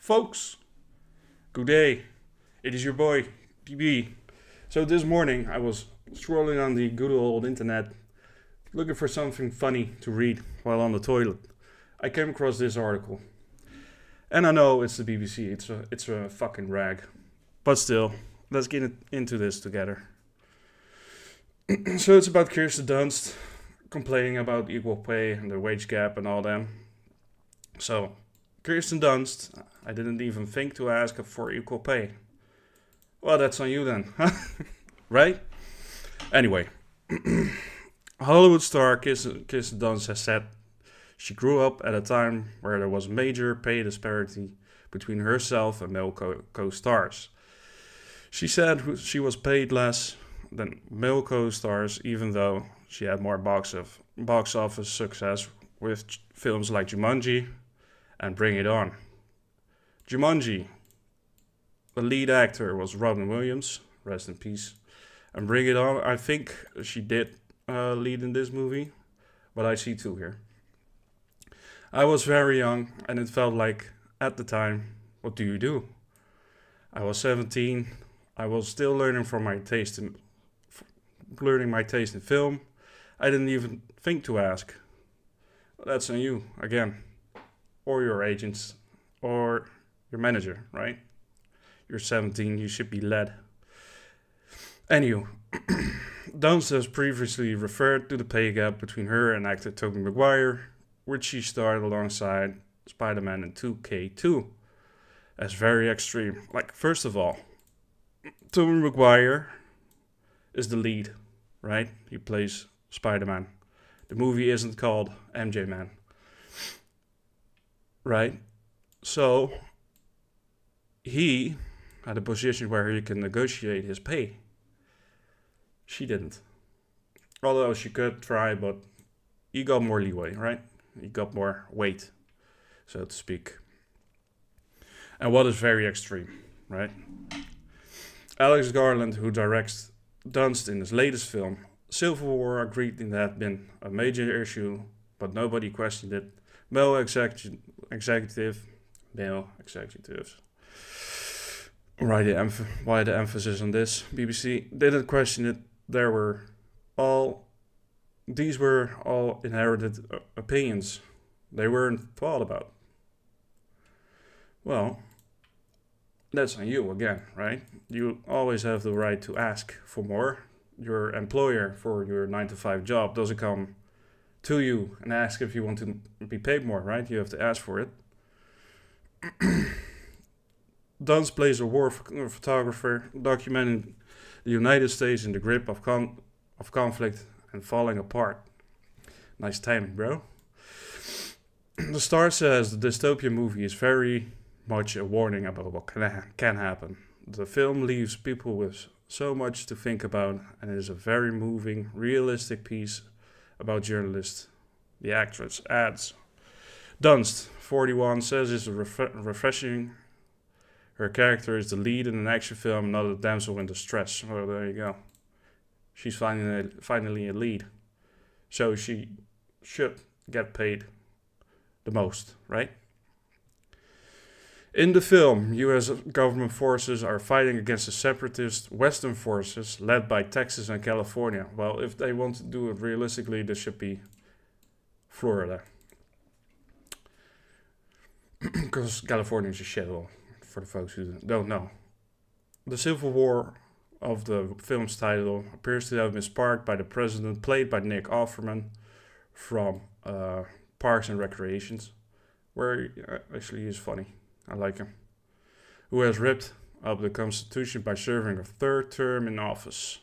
Folks, good day. It is your boy, DB. So this morning I was scrolling on the good old internet looking for something funny to read while on the toilet. I came across this article. And I know it's the BBC, it's a fucking rag. But still, let's get into this together. So it's about Kirsten Dunst complaining about equal pay and the wage gap and all that. So, Kirsten Dunst, I didn't even think to ask her for equal pay. Well, that's on you then, right? Anyway, Hollywood star Kirsten Dunst has said she grew up at a time where there was major pay disparity between herself and male co-stars. She said she was paid less than male co-stars, even though she had more box office success with films like Jumanji and Bring It On. Jumanji, the lead actor was Robin Williams, rest in peace. And Bring It On, I think she did lead in this movie, but I see two here. I was very young and it felt like, at the time, what do you do? I was 17, I was still learning my taste in film. I didn't even think to ask. That's on you, again. Or your agents, or your manager, right? You're 17, you should be led. Anywho, Dunst has previously referred to the pay gap between her and actor Tobey Maguire, which she starred alongside Spider-Man in 2K2, as very extreme. Like, first of all, Tobey Maguire is the lead, right? He plays Spider-Man. The movie isn't called MJ Man, right? So, he had a position where he can negotiate his pay. She didn't. Although she could try, but he got more leeway, right? He got more weight, so to speak. And what is very extreme, right? Alex Garland, who directs Dunst in his latest film, Civil War, agreed it had been a major issue, but nobody questioned it. Male executives, why the emphasis on this? BBC didn't question it. These were all inherited opinions. They weren't thought about. Well, that's on you again, right? You always have the right to ask for more. Your employer for your 9-to-5 job doesn't come to you and ask if you want to be paid more, right? You have to ask for it. Dunst plays a war photographer documenting the United States in the grip of conflict and falling apart. Nice timing, bro. The star says the dystopian movie is very much a warning about what can happen. The film leaves people with so much to think about, and it is a very moving, realistic piece about journalists. The actress adds. Dunst, 41, says it's refreshing. Her character is the lead in an action film, not a damsel in distress. Well, there you go. She's finally a lead. So she should get paid the most, right? In the film, US government forces are fighting against the separatist Western forces led by Texas and California. Well, if they want to do it realistically, this should be Florida. Because California is a shithole, for the folks who don't know. The Civil War of the film's title appears to have been sparked by the president, played by Nick Offerman from Parks and Recreations, where actually he's funny. I like him. Who has ripped up the Constitution by serving a third term in office.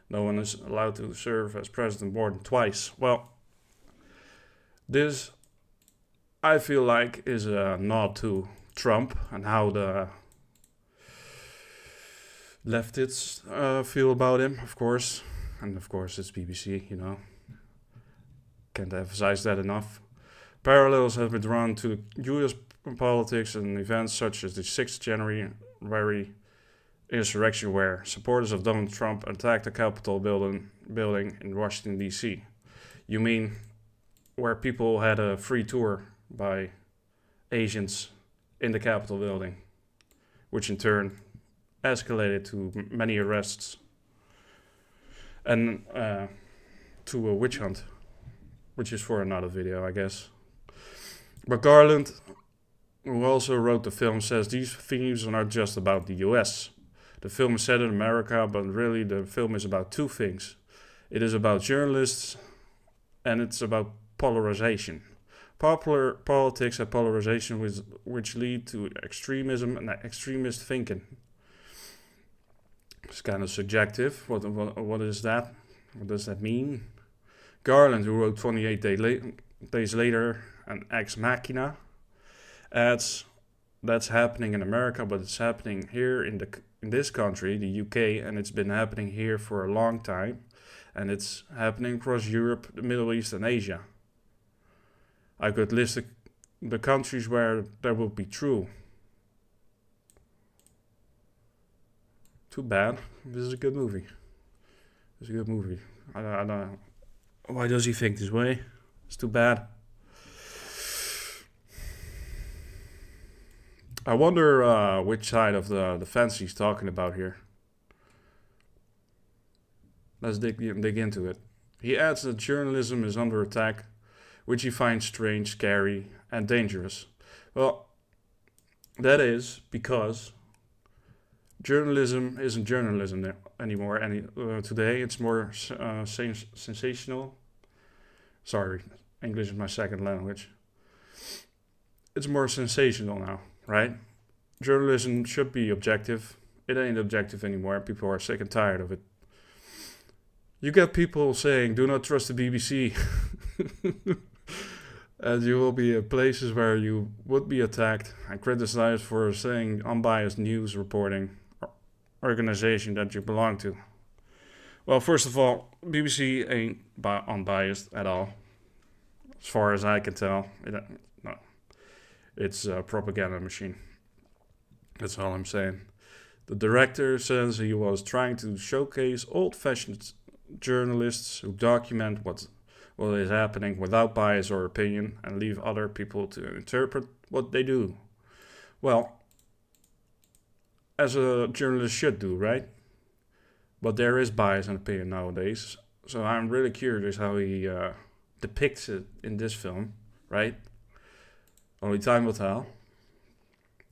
No one is allowed to serve as president more than twice. Well, this, I feel like, is a nod to Trump and how the leftists feel about him, of course. And of course it's BBC, you know. Can't emphasize that enough. Parallels have been drawn to US politics and events such as the 6th January insurrection, where supporters of Donald Trump attacked the Capitol building in Washington, D.C. You mean where people had a free tour by Asians in the Capitol building, which in turn escalated to many arrests and to a witch hunt, which is for another video, I guess. But Garland, who also wrote the film, says these themes are not just about the US. The film is set in America, but really the film is about two things. It is about journalists and it's about polarization. Popular politics and polarization which lead to extremism and extremist thinking. It's kind of subjective. What is that? What does that mean? Garland, who wrote 28 Days Later and Ex Machina, adds that's happening in America, but it's happening here in this country, the UK, and it's been happening here for a long time, and it's happening across Europe, the Middle East, and Asia. I could list the countries where that would be true. Too bad. This is a good movie. It's a good movie. I don't know. Why does he think this way? It's too bad. I wonder which side of the fence he's talking about here. Let's dig into it. He adds that journalism is under attack, which he finds strange, scary, and dangerous. Well, that is because journalism isn't journalism anymore. Today it's more sensational. Sorry, English is my second language. It's more sensational now, right? Journalism should be objective. It ain't objective anymore. People are sick and tired of it. You get people saying, do not trust the BBC. And you will be in places where you would be attacked and criticized for saying unbiased news reporting organization that you belong to. Well, first of all, BBC ain't unbiased at all. As far as I can tell. No. It's a propaganda machine. That's all I'm saying. The director says he was trying to showcase old-fashioned journalists who document what is happening without bias or opinion and leave other people to interpret what they do. Well, as a journalist should do, right? But there is bias and opinion nowadays, so I'm really curious how he depicts it in this film, right? Only time will tell.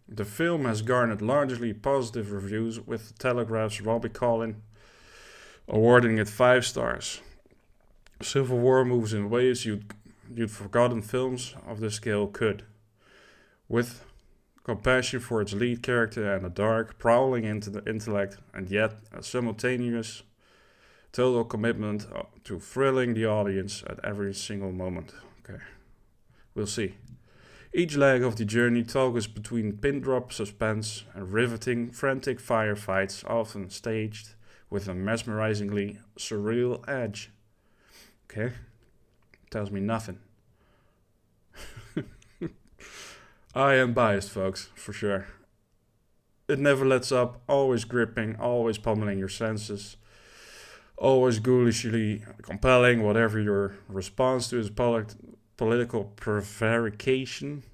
The film has garnered largely positive reviews, with Telegraph's Robbie Collin awarding it 5 stars. Civil War moves in ways you'd forgotten films of this scale could, with compassion for its lead character and a dark, prowling into the intellect, and yet a simultaneous, total commitment to thrilling the audience at every single moment. Okay, we'll see. Each leg of the journey toggles between pin-drop suspense and riveting, frantic firefights, often staged with a mesmerizingly surreal edge. Okay, tells me nothing. I am biased, folks, for sure. It never lets up, always gripping, always pummeling your senses, always ghoulishly compelling, whatever your response to its political prevarication.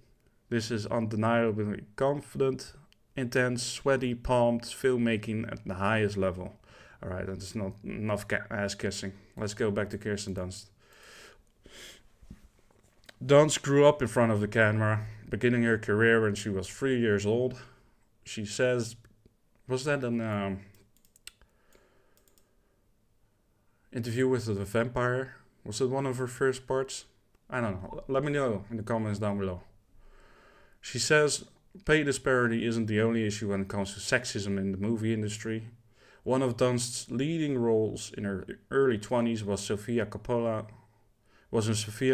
This is undeniably confident, intense, sweaty, palmed filmmaking at the highest level. Alright, that's not enough ass kissing. Let's go back to Kirsten Dunst. Dunst grew up in front of the camera, beginning her career when she was 3 years old. She says, was that an interview with the vampire? Was it one of her first parts? I don't know. Let me know in the comments down below. She says pay disparity isn't the only issue when it comes to sexism in the movie industry. One of Dunst's leading roles in her early 20s was in Sofia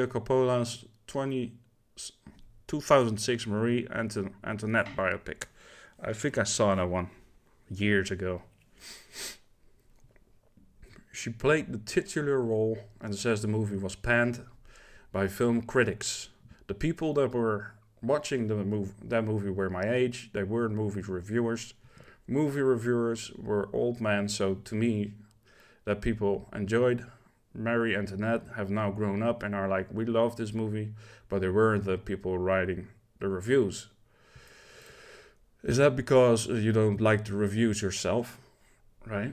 Coppola's 2006 Marie Antoinette biopic. I think I saw that one years ago. She played the titular role and says the movie was panned by film critics. The people that were watching that movie were my age. They weren't movie reviewers. Movie reviewers were old men, so to me, that people enjoyed Marie Antoinette have now grown up and are like, we love this movie, but they weren't the people writing the reviews. Is that because you don't like the reviews yourself, right?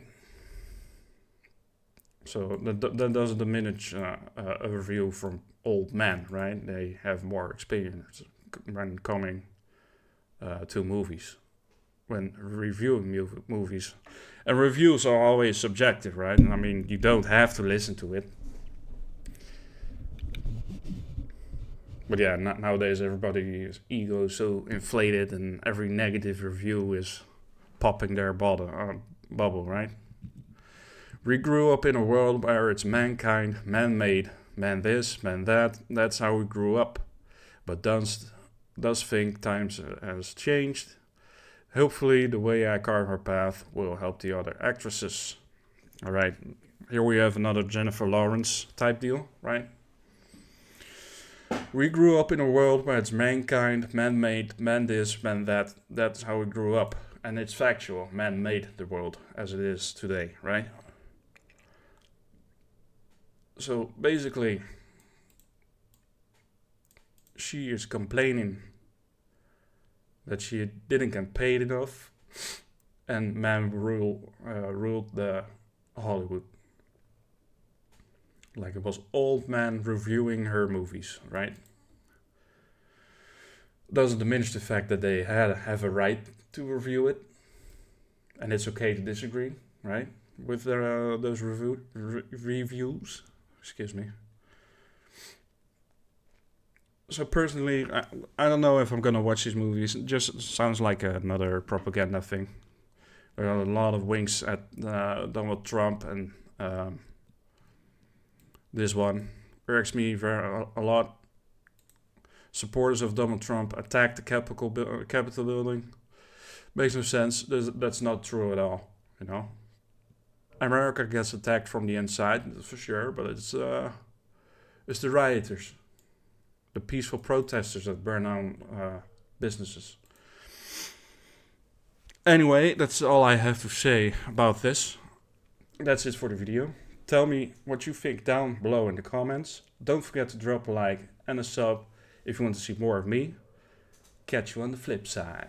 So that doesn't diminish a review from old men, right? They have more experience when coming to movies, when reviewing movies. And reviews are always subjective, right? I mean, you don't have to listen to it. But yeah, nowadays everybody's ego is so inflated and every negative review is popping their bubble, right? We grew up in a world where it's mankind, man-made, man this, man that. That's how we grew up. But Dunst does think times has changed. Hopefully the way I carve her path will help the other actresses. Alright, here we have another Jennifer Lawrence type deal, right? We grew up in a world where it's mankind, man-made, man this, man that. That's how we grew up. And it's factual. Man made the world as it is today, right? So basically, she is complaining that she didn't get paid enough and man ruled the Hollywood. Like it was old man reviewing her movies, right? Doesn't diminish the fact that they have a right to review it. And it's okay to disagree, right? With those reviews. Excuse me. So personally, I don't know if I'm gonna watch these movies. It just sounds like another propaganda thing. There are a lot of winks at Donald Trump, and this one irks me a lot. Supporters of Donald Trump attacked the Capitol building. Makes no sense. That's not true at all, you know. America gets attacked from the inside, for sure, but it's the rioters, the peaceful protesters that burn down businesses. Anyway, that's all I have to say about this. That's it for the video. Tell me what you think down below in the comments. Don't forget to drop a like and a sub if you want to see more of me. Catch you on the flip side.